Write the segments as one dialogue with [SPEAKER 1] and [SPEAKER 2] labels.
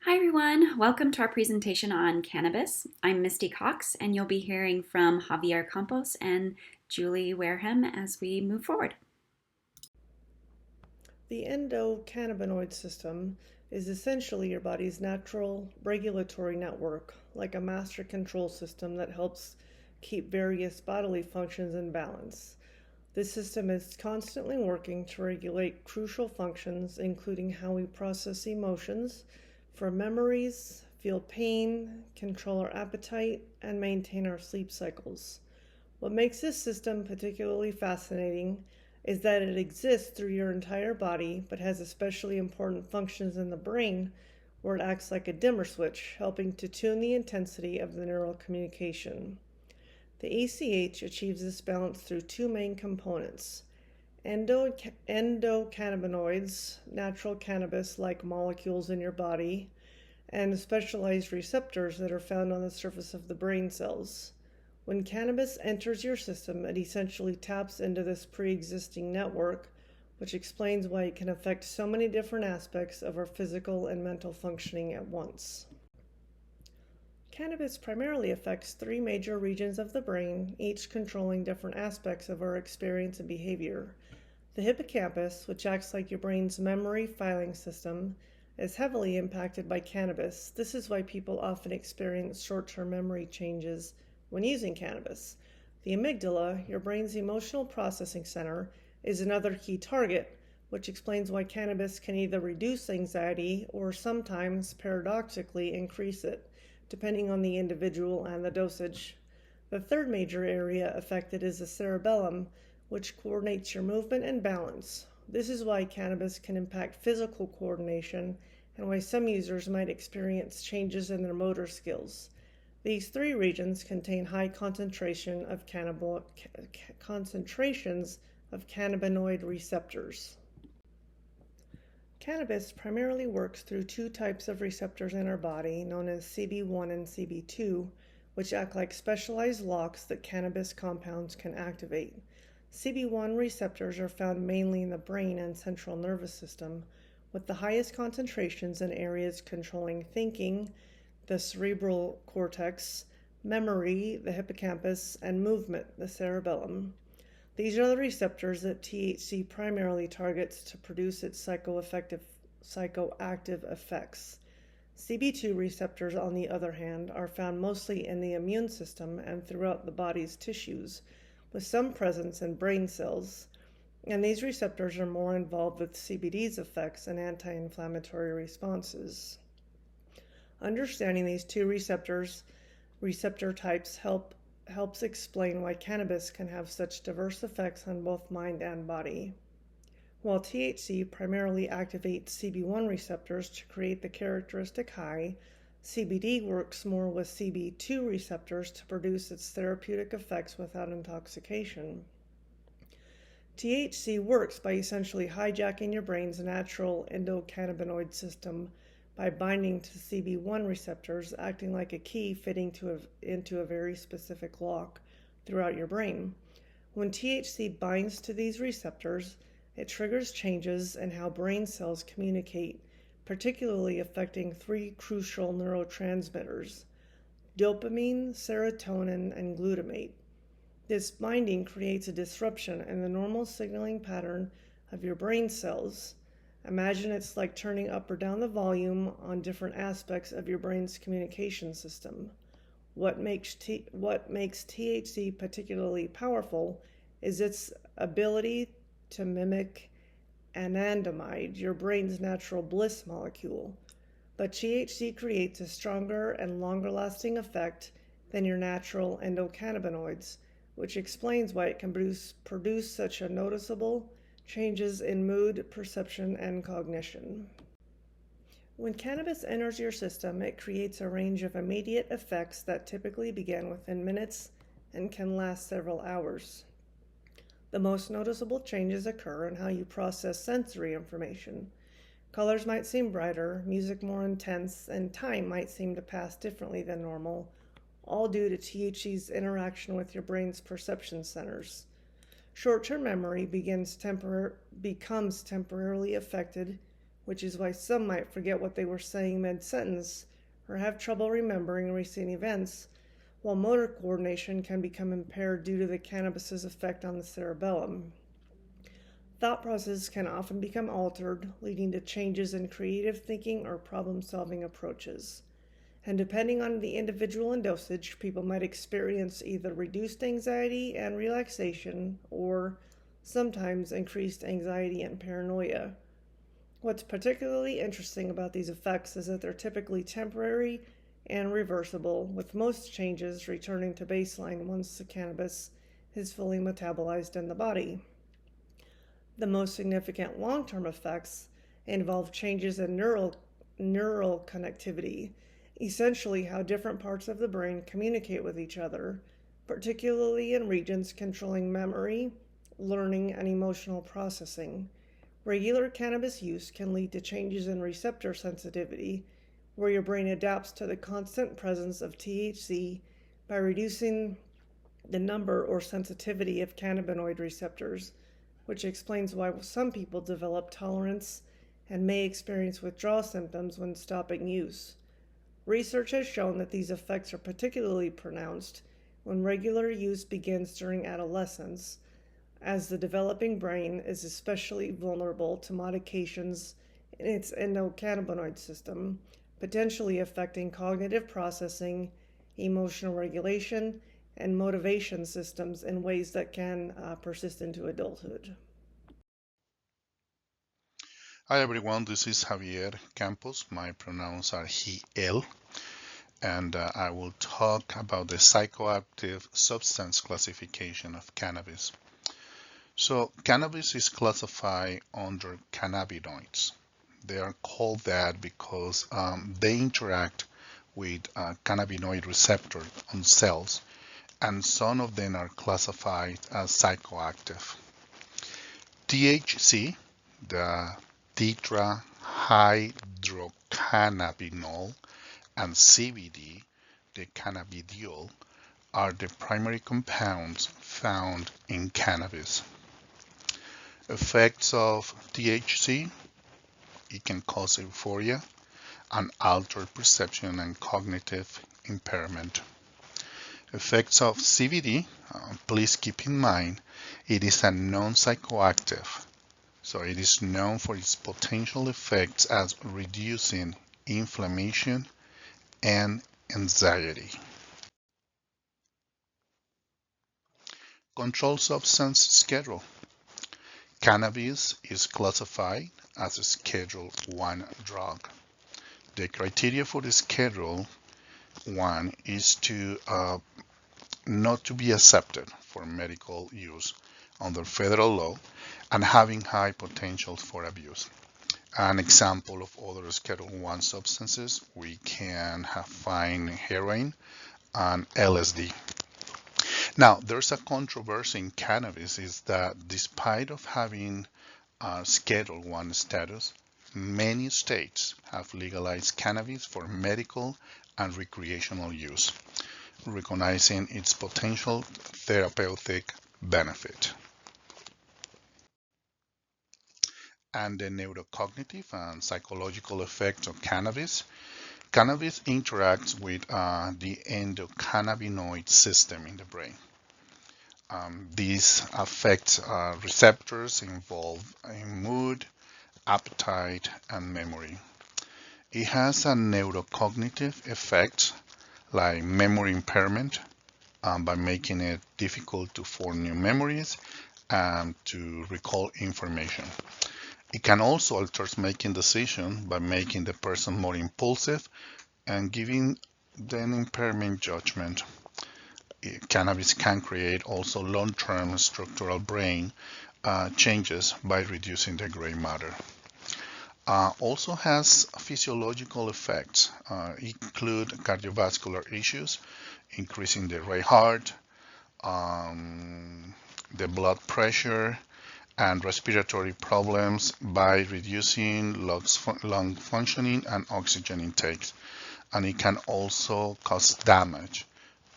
[SPEAKER 1] Hi everyone, welcome to our presentation on cannabis. I'm Misty Cox and you'll be hearing from Javier Campos and Julie Wareham as we move forward.
[SPEAKER 2] The endocannabinoid system is essentially your body's natural regulatory network, like a master control system that helps keep various bodily functions in balance. This system is constantly working to regulate crucial functions, including how we process emotions, form memories, feel pain, control our appetite, and maintain our sleep cycles. What makes this system particularly fascinating is that it exists through your entire body but has especially important functions in the brain where it acts like a dimmer switch, helping to tune the intensity of the neural communication. The ACH achieves this balance through two main components: endocannabinoids, natural cannabis-like molecules in your body, and specialized receptors that are found on the surface of the brain cells. When cannabis enters your system, it essentially taps into this pre-existing network, which explains why it can affect so many different aspects of our physical and mental functioning at once. Cannabis primarily affects three major regions of the brain, each controlling different aspects of our experience and behavior. The hippocampus, which acts like your brain's memory filing system, is heavily impacted by cannabis. This is why people often experience short-term memory changes when using cannabis. The amygdala, your brain's emotional processing center, is another key target, which explains why cannabis can either reduce anxiety or sometimes, paradoxically, increase it, depending on the individual and the dosage. The third major area affected is the cerebellum, which coordinates your movement and balance. This is why cannabis can impact physical coordination and why some users might experience changes in their motor skills. These three regions contain high concentrations of cannabinoid receptors. Cannabis primarily works through two types of receptors in our body, known as CB1 and CB2, which act like specialized locks that cannabis compounds can activate. CB1 receptors are found mainly in the brain and central nervous system, with the highest concentrations in areas controlling thinking, the cerebral cortex, memory, the hippocampus, and movement, the cerebellum. These are the receptors that THC primarily targets to produce its psychoactive effects. CB2 receptors, on the other hand, are found mostly in the immune system and throughout the body's tissues, with some presence in brain cells, and these receptors are more involved with CBD's effects and anti-inflammatory responses. Understanding these two receptor types helps explain why cannabis can have such diverse effects on both mind and body. While THC primarily activates CB1 receptors to create the characteristic high, CBD works more with CB2 receptors to produce its therapeutic effects without intoxication. THC works by essentially hijacking your brain's natural endocannabinoid system by binding to CB1 receptors, acting like a key fitting into a very specific lock throughout your brain. When THC binds to these receptors, it triggers changes in how brain cells communicate, particularly affecting three crucial neurotransmitters: dopamine, serotonin, and glutamate. This binding creates a disruption in the normal signaling pattern of your brain cells. Imagine it's like turning up or down the volume on different aspects of your brain's communication system. What makes THC particularly powerful is its ability to mimic anandamide, your brain's natural bliss molecule. But THC creates a stronger and longer-lasting effect than your natural endocannabinoids, which explains why it can produce such a noticeable changes in mood, perception, and cognition. When cannabis enters your system, it creates a range of immediate effects that typically begin within minutes and can last several hours. The most noticeable changes occur in how you process sensory information. Colors might seem brighter, music more intense, and time might seem to pass differently than normal, all due to THC's interaction with your brain's perception centers. Short-term memory becomes temporarily affected which is why some might forget what they were saying mid-sentence or have trouble remembering recent events, while motor coordination can become impaired due to the cannabis's effect on the cerebellum. Thought processes can often become altered, leading to changes in creative thinking or problem-solving approaches. And depending on the individual and dosage, people might experience either reduced anxiety and relaxation or sometimes increased anxiety and paranoia. What's particularly interesting about these effects is that they're typically temporary and reversible, with most changes returning to baseline once the cannabis is fully metabolized in the body. The most significant long-term effects involve changes in neural connectivity, essentially how different parts of the brain communicate with each other, particularly in regions controlling memory, learning, and emotional processing. Regular cannabis use can lead to changes in receptor sensitivity, where your brain adapts to the constant presence of THC by reducing the number or sensitivity of cannabinoid receptors, which explains why some people develop tolerance and may experience withdrawal symptoms when stopping use. Research has shown that these effects are particularly pronounced when regular use begins during adolescence, as the developing brain is especially vulnerable to modifications in its endocannabinoid system, potentially affecting cognitive processing, emotional regulation, and motivation systems in ways that can persist into adulthood.
[SPEAKER 3] Hi everyone, this is Javier Campos. My pronouns are he, él, and I will talk about the psychoactive substance classification of cannabis. So, cannabis is classified under cannabinoids. They are called that because they interact with cannabinoid receptor on cells, and some of them are classified as psychoactive. THC, the tetrahydrocannabinol, and CBD, the cannabidiol, are the primary compounds found in cannabis. Effects of THC: it can cause euphoria and altered perception and cognitive impairment. Effects of CBD: please keep in mind it is a non-psychoactive, so it is known for its potential effects as reducing inflammation and anxiety. Controlled substance schedule. Cannabis is classified as a Schedule 1 drug. The criteria for the Schedule 1 is to not to be accepted for medical use under federal law and having high potential for abuse. An example of other Schedule 1 substances, we can find heroin and LSD. Now, there's a controversy in cannabis is that despite of having Schedule 1 status, many states have legalized cannabis for medical and recreational use, recognizing its potential therapeutic benefit. And the neurocognitive and psychological effects of cannabis. Cannabis interacts with the endocannabinoid system in the brain. These affect receptors involved in mood, appetite, and memory. It has a neurocognitive effect like memory impairment by making it difficult to form new memories and to recall information. It can also alter making decisions by making the person more impulsive and giving them impairment judgment. Cannabis can create also long-term structural brain changes by reducing the gray matter. Also has physiological effects. Include cardiovascular issues, increasing the right heart, the blood pressure, and respiratory problems by reducing lung functioning and oxygen intakes. And it can also cause damage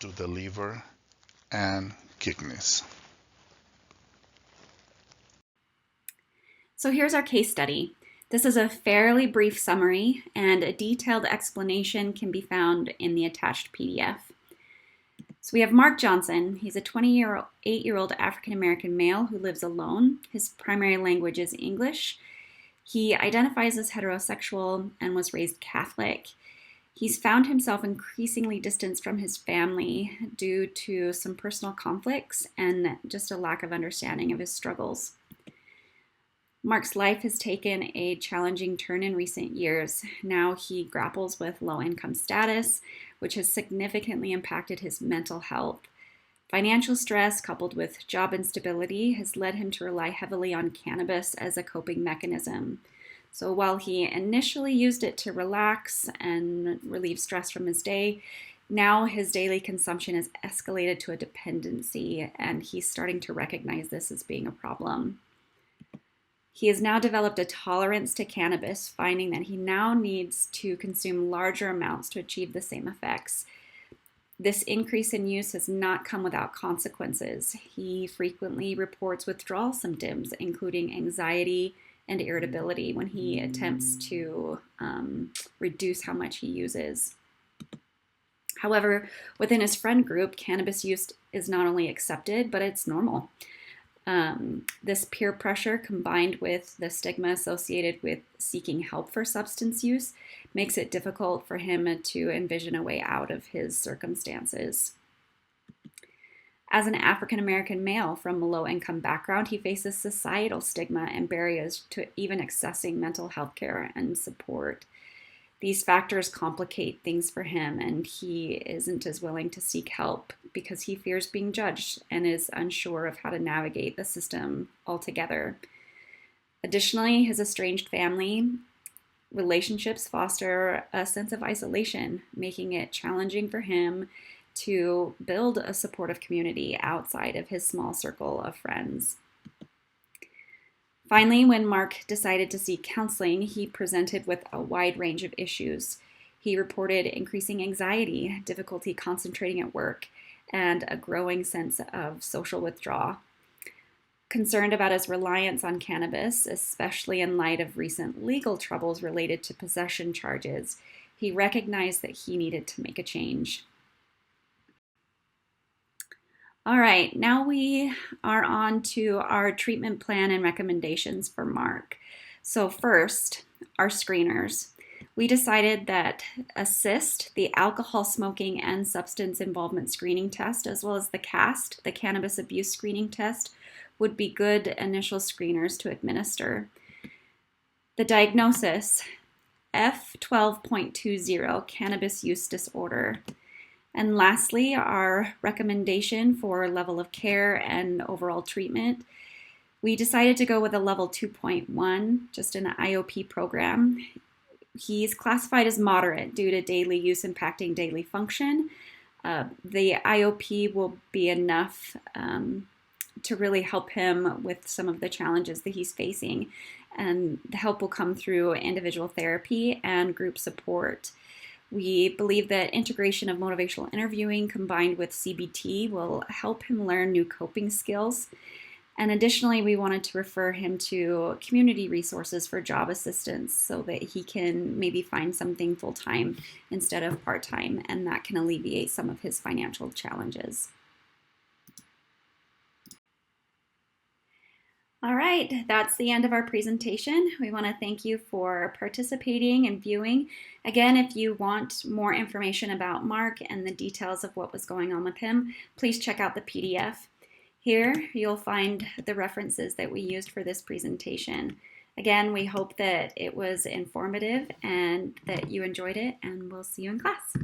[SPEAKER 3] to the liver and kidneys.
[SPEAKER 1] So here's our case study. This is a fairly brief summary, and a detailed explanation can be found in the attached PDF. So we have Mark Johnson. He's a 28-year-old African-American male who lives alone. His primary language is English. He identifies as heterosexual and was raised Catholic. He's found himself increasingly distanced from his family due to some personal conflicts and just a lack of understanding of his struggles. Mark's life has taken a challenging turn in recent years. Now he grapples with low-income status, which has significantly impacted his mental health. Financial stress coupled with job instability has led him to rely heavily on cannabis as a coping mechanism. So while he initially used it to relax and relieve stress from his day, now his daily consumption has escalated to a dependency, and he's starting to recognize this as being a problem. He has now developed a tolerance to cannabis, finding that he now needs to consume larger amounts to achieve the same effects. This increase in use has not come without consequences. He frequently reports withdrawal symptoms, including anxiety and irritability, when he attempts to reduce how much he uses. However, within his friend group, cannabis use is not only accepted, but it's normal. This peer pressure, combined with the stigma associated with seeking help for substance use, makes it difficult for him to envision a way out of his circumstances. As an African-American male from a low-income background, he faces societal stigma and barriers to even accessing mental health care and support. These factors complicate things for him, and he isn't as willing to seek help because he fears being judged and is unsure of how to navigate the system altogether. Additionally, his estranged family relationships foster a sense of isolation, making it challenging for him to build a supportive community outside of his small circle of friends. Finally, when Mark decided to seek counseling, he presented with a wide range of issues. He reported increasing anxiety, difficulty concentrating at work, and a growing sense of social withdrawal. Concerned about his reliance on cannabis, especially in light of recent legal troubles related to possession charges, he recognized that he needed to make a change. All right, now we are on to our treatment plan and recommendations for Mark. So first, our screeners. We decided that ASSIST, the alcohol, smoking, and substance involvement screening test, as well as the CAST, the cannabis abuse screening test, would be good initial screeners to administer. The diagnosis, F12.20, cannabis use disorder. And lastly, our recommendation for level of care and overall treatment. We decided to go with a level 2.1, just an IOP program. He's classified as moderate due to daily use impacting daily function. The IOP will be enough to really help him with some of the challenges that he's facing. And the help will come through individual therapy and group support. We believe that integration of motivational interviewing combined with CBT will help him learn new coping skills. And additionally, we wanted to refer him to community resources for job assistance so that he can maybe find something full-time instead of part-time, and that can alleviate some of his financial challenges. All right, that's the end of our presentation. We want to thank you for participating and viewing. Again, if you want more information about Mark and the details of what was going on with him, please check out the PDF. Here, you'll find the references that we used for this presentation. Again, we hope that it was informative and that you enjoyed it, and we'll see you in class.